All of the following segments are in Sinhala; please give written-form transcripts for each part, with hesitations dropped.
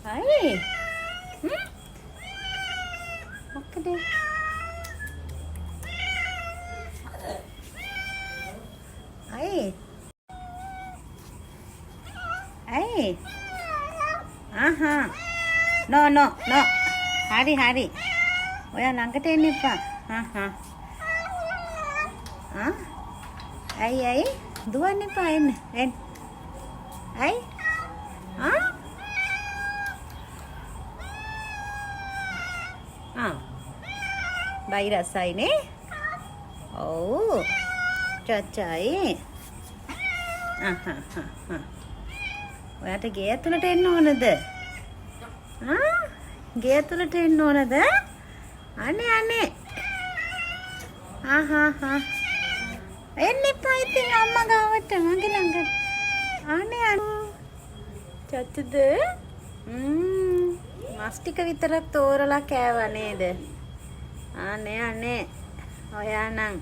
Ay. මොකද? Ay. Ay. Aha. No. Hari. ඔයා ළඟට එන්න එපා. ඇයි දුවන්න එපා එන්න. ඇයි? බයි රසයිනේ. ඔව්. චච්චයි. ඔයාට ගේ ඇතුළට එන්න ඕනද? ගේ ඇතුළට එන්න ඕනද? අනේ. එන්න එපා ඉතින් අම්මා ගාවට මගේ ළඟට. අනේ චච්චුද? මස් ටික විතරක් තෝරලා කෑවා නේද? අනේ. ඔයා නම්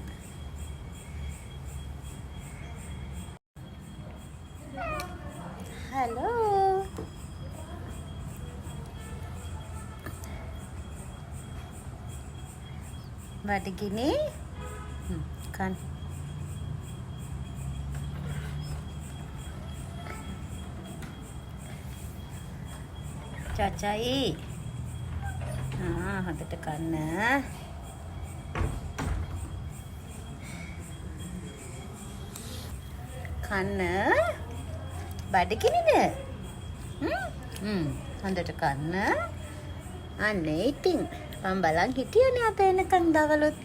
හලෝ. බඩගිනි කන් චාචායි හදට කන්න බඩගිනිද? හොඳට කන්න. අනේ ඉතින් මම බලන් හිටියනේ අපේ එනකන් දවලුත්.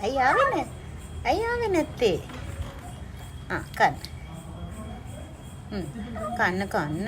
ඇයි ආවේ නැත්තේ? කන්න.